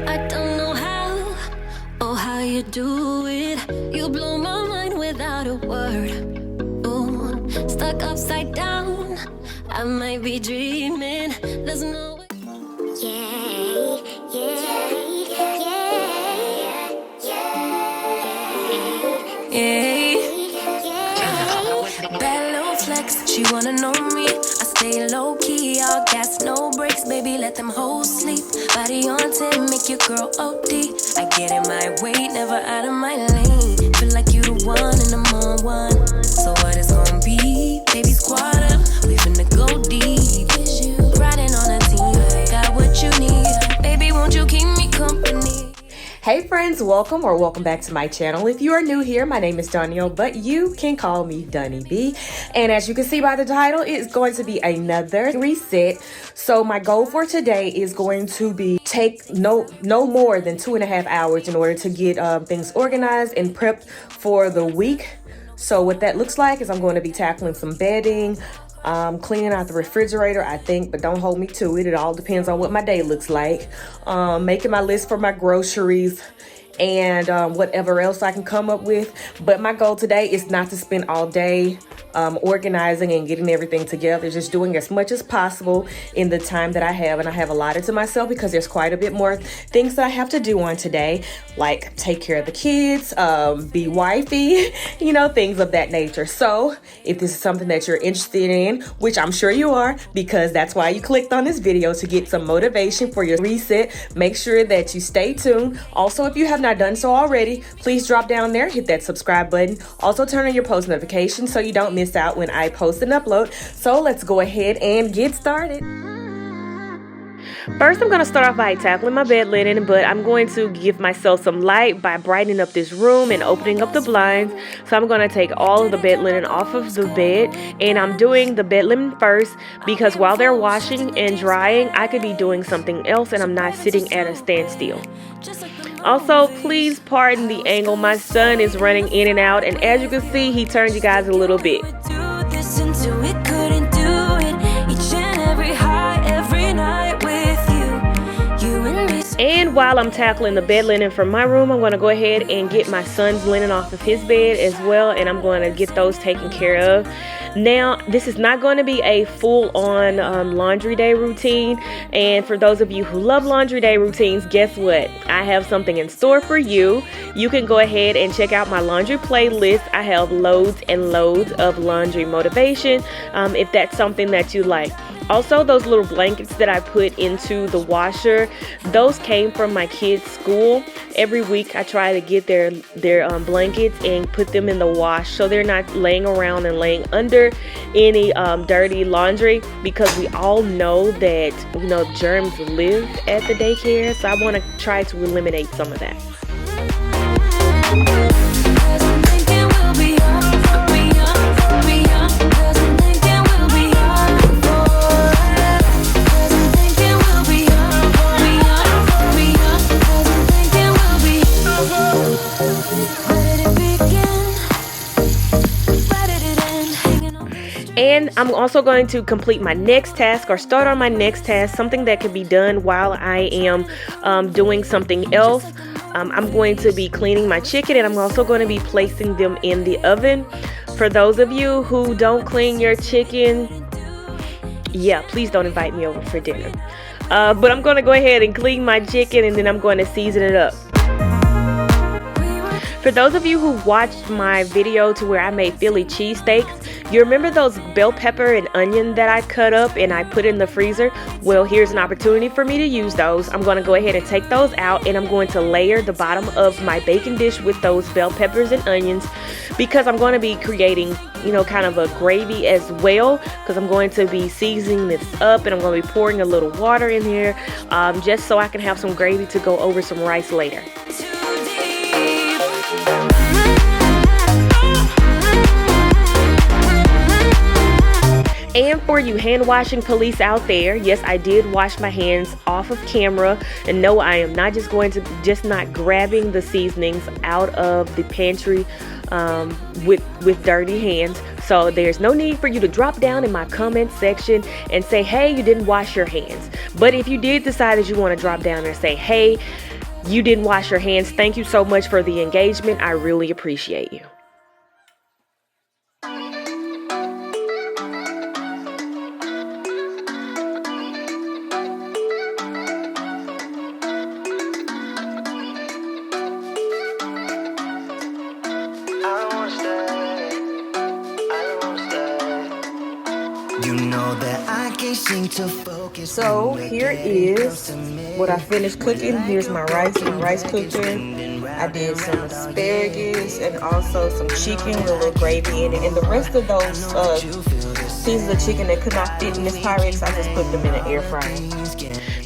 I don't know how, oh how you do it. You blow my mind without a word. Ooh, stuck upside down, I might be dreaming. There's no way. Yeah, yeah, yeah, yeah. Bad little flex, she wanna know me. I stay low key, all gas, no brakes. Baby, let them hoes sleep. Body on 10, make your girl OD. I get in my way, never out of my lane. Feel like you the one and I'm on one. So what it's gonna be? Baby, squad up, we finna go deep. Riding on a team, got what you need. Baby, won't you keep me company? Hey friends, welcome back to my channel. If you are new here, my name is Donyb, but you can call me donyb. And as you can see by the title, it's going to be another reset. So my goal for today is going to be take no more than 2.5 hours in order to get things organized and prepped for the week. So what that looks like is I'm going to be tackling some bedding, cleaning out the refrigerator, I think, but don't hold me to it. It all depends on what my day looks like. Making my list for my groceries and whatever else I can come up with. But my goal today is not to spend all day organizing and getting everything together, just doing as much as possible in the time that I have. And I have allotted to myself because there's quite a bit more things that I have to do on today, like take care of the kids, be wifey, you know, things of that nature. So if this is something that you're interested in, which I'm sure you are, because that's why you clicked on this video, to get some motivation for your reset, make sure that you stay tuned. Also, if you have not done so already, please drop down there, hit that subscribe button. Also turn on your post notifications so you don't miss out when I post and upload. So let's go ahead and get started. First, I'm going to start off by tackling my bed linen, but I'm going to give myself some light by brightening up this room and opening up the blinds. So I'm going to take all of the bed linen off of the bed, and I'm doing the bed linen first because while they're washing and drying, I could be doing something else and I'm not sitting at a standstill. Also, please pardon the angle. My son is running in and out, and as you can see, he turned you guys a little bit. And while I'm tackling the bed linen from my room, I'm going to go ahead and get my son's linen off of his bed as well, and I'm going to get those taken care of. Now, this is not going to be a full-on laundry day routine, and for those of you who love laundry day routines, guess what? I have something in store for you. You can go ahead and check out my laundry playlist. I have loads and loads of laundry motivation if that's something that you like. Also, those little blankets that I put into the washer, those came from my kids' school. Every week I try to get their blankets and put them in the wash so they're not laying around and laying under any dirty laundry, because we all know that, you know, germs live at the daycare. So I want to try to eliminate some of that. And I'm also going to complete my next task, or start on my next task, something that can be done while I am doing something else. I'm going to be cleaning my chicken, and I'm also going to be placing them in the oven. For those of you who don't clean your chicken, yeah, please don't invite me over for dinner. But I'm going to go ahead and clean my chicken, and then I'm going to season it up. For those of you who watched my video to where I made Philly cheesesteaks, you remember those bell pepper and onion that I cut up and I put in the freezer? Well, here's an opportunity for me to use those. I'm going to go ahead and take those out, and I'm going to layer the bottom of my baking dish with those bell peppers and onions, because I'm going to be creating, you know, kind of a gravy as well, because I'm going to be seasoning this up, and I'm going to be pouring a little water in here just so I can have some gravy to go over some rice later. And for you hand washing police out there, yes, I did wash my hands off of camera. And no, I am not not grabbing the seasonings out of the pantry with dirty hands. So there's no need for you to drop down in my comment section and say, hey, you didn't wash your hands. But if you did decide that you want to drop down and say, hey, you didn't wash your hands, thank you so much for the engagement. I really appreciate you. So here is what I finished cooking. Here's my rice cooker. I did some asparagus and also some chicken with a little gravy in it. And the rest of those pieces of chicken that could not fit in this Pyrex, I just put them in an air fryer.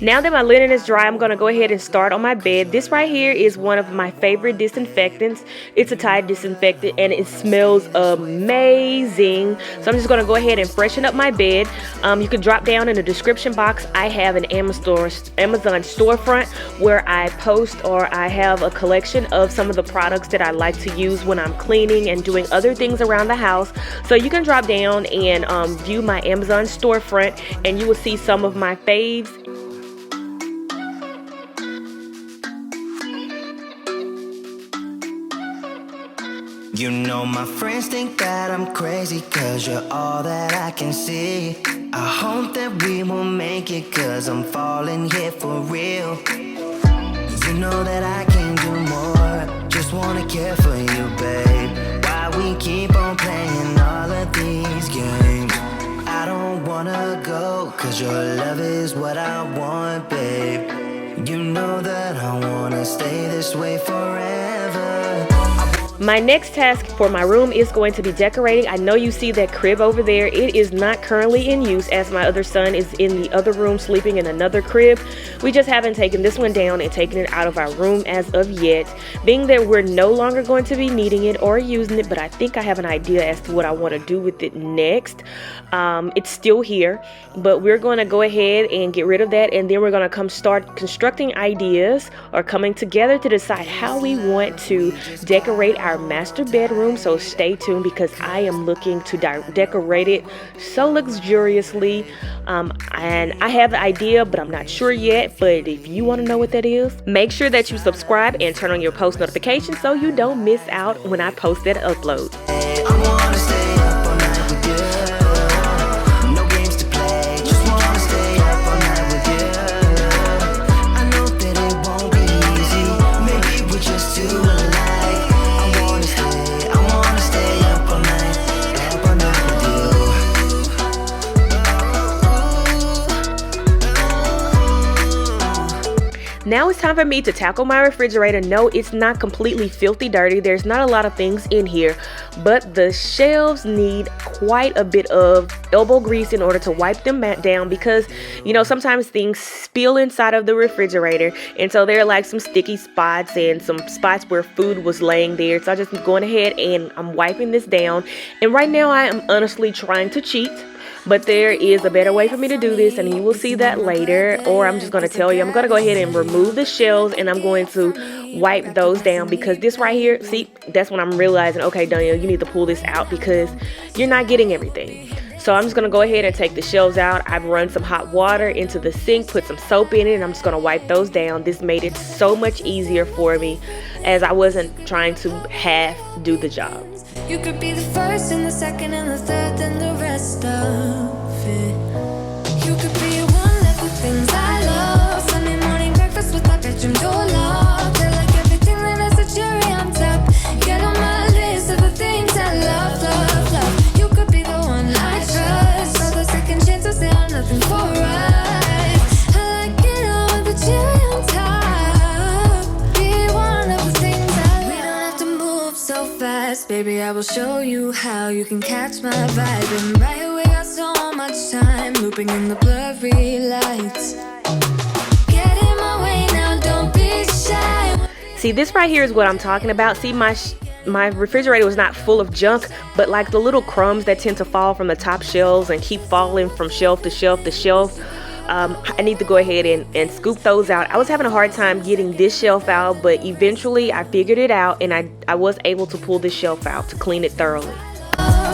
Now that my linen is dry, I'm going to go ahead and start on my bed. This right here is one of my favorite disinfectants. It's a Tide disinfectant and it smells amazing. So I'm just going to go ahead and freshen up my bed. You can drop down in the description box. I have an Amazon storefront where I post or I have a collection of some of the products that I like to use when I'm cleaning and doing other things around the house. So you can drop down and view my Amazon storefront and you will see some of my faves. You know my friends think that I'm crazy, cause you're all that I can see. I hope that we will make it, cause I'm falling here for real. You know that I can do more, just wanna care for you, babe. Why we keep on playing all of these games? I don't wanna go, cause your love is what I want, babe. You know that I wanna stay this way forever. My next task for my room is going to be decorating. I know you see that crib over there. It is not currently in use as my other son is in the other room sleeping in another crib. We just haven't taken this one down and taken it out of our room as of yet, being that we're no longer going to be needing it or using it, but I think I have an idea as to what I want to do with it next. It's still here, but we're going to go ahead and get rid of that, and then we're going to start constructing ideas or coming together to decide how we want to decorate our master bedroom. So stay tuned because I am looking to decorate it so luxuriously, and I have the idea, but I'm not sure yet. But if you want to know what that is, make sure that you subscribe and turn on your post notifications so you don't miss out when I post that upload. Now it's time for me to tackle my refrigerator. No, it's not completely filthy dirty. There's not a lot of things in here, but the shelves need quite a bit of elbow grease in order to wipe them down because, you know, sometimes things spill inside of the refrigerator, and so there are like some sticky spots and some spots where food was laying there. So I'm just going ahead and I'm wiping this down, and right now I am honestly trying to cheat. But there is a better way for me to do this, and you will see that later. Or I'm just going to tell you, I'm going to go ahead and remove the shelves, and I'm going to wipe those down because this right here, see, that's when I'm realizing, okay, Danielle, you need to pull this out because you're not getting everything. So I'm just going to go ahead and take the shelves out. I've run some hot water into the sink, put some soap in it, and I'm just going to wipe those down. This made it so much easier for me as I wasn't trying to half do the job. You could be the first and the second and the third and the rest of it. You could be one of the things I love. Sunday morning breakfast with my bedroom door locked. I like everything that has a cherry on top. Get on my list of the things I love, love, love. You could be the one I trust. All the second chances, they are nothing for us. I like it all with the cherry on top. Be one of the things I love. We don't have to move so fast, baby, I will show you how you can catch my vibe. And right away, got so much time looping in the blurry lights. Get in my way now, don't be shy. See, this right here is what I'm talking about. See, my my refrigerator was not full of junk, but like the little crumbs that tend to fall from the top shelves and keep falling from shelf to shelf to shelf, I need to go ahead and scoop those out. I was having a hard time getting this shelf out, but eventually I figured it out, and I was able to pull this shelf out to clean it thoroughly.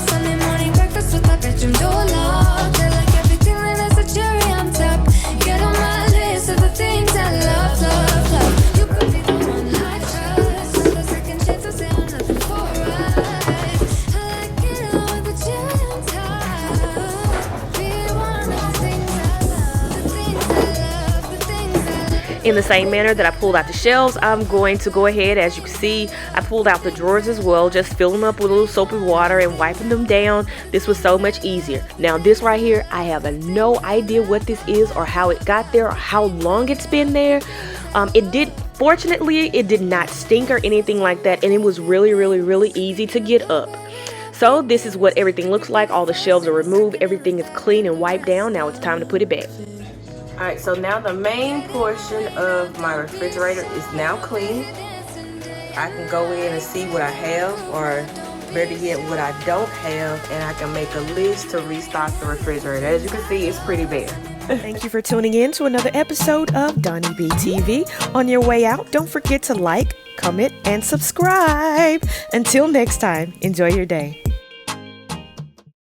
Sunday morning breakfast with my bedroom door locked. I like everything that has a cherry on top. Get on my list of the things I love, love, love. You could be the one I trust. The second chance I say I'm nothing for us. I like it all with the cherry on top. Be one of the things I love, the things I love, the things I love. In the same manner that I pulled out the shelves, I'm going to go ahead, as you can see, I pulled out the drawers as well, just filling them up with a little soapy water and wiping them down. This was so much easier. Now this right here, I have no idea what this is or how it got there or how long it's been there. Fortunately, it did not stink or anything like that, and it was really, really, really easy to get up. So this is what everything looks like. All the shelves are removed. Everything is clean and wiped down. Now it's time to put it back. Alright, so now the main portion of my refrigerator is now clean. I can go in and see what I have, or better yet, what I don't have, and I can make a list to restock the refrigerator. As you can see, it's pretty bare. Thank you for tuning in to another episode of donyb TV. On your way out, don't forget to like, comment, and subscribe. Until next time, enjoy your day.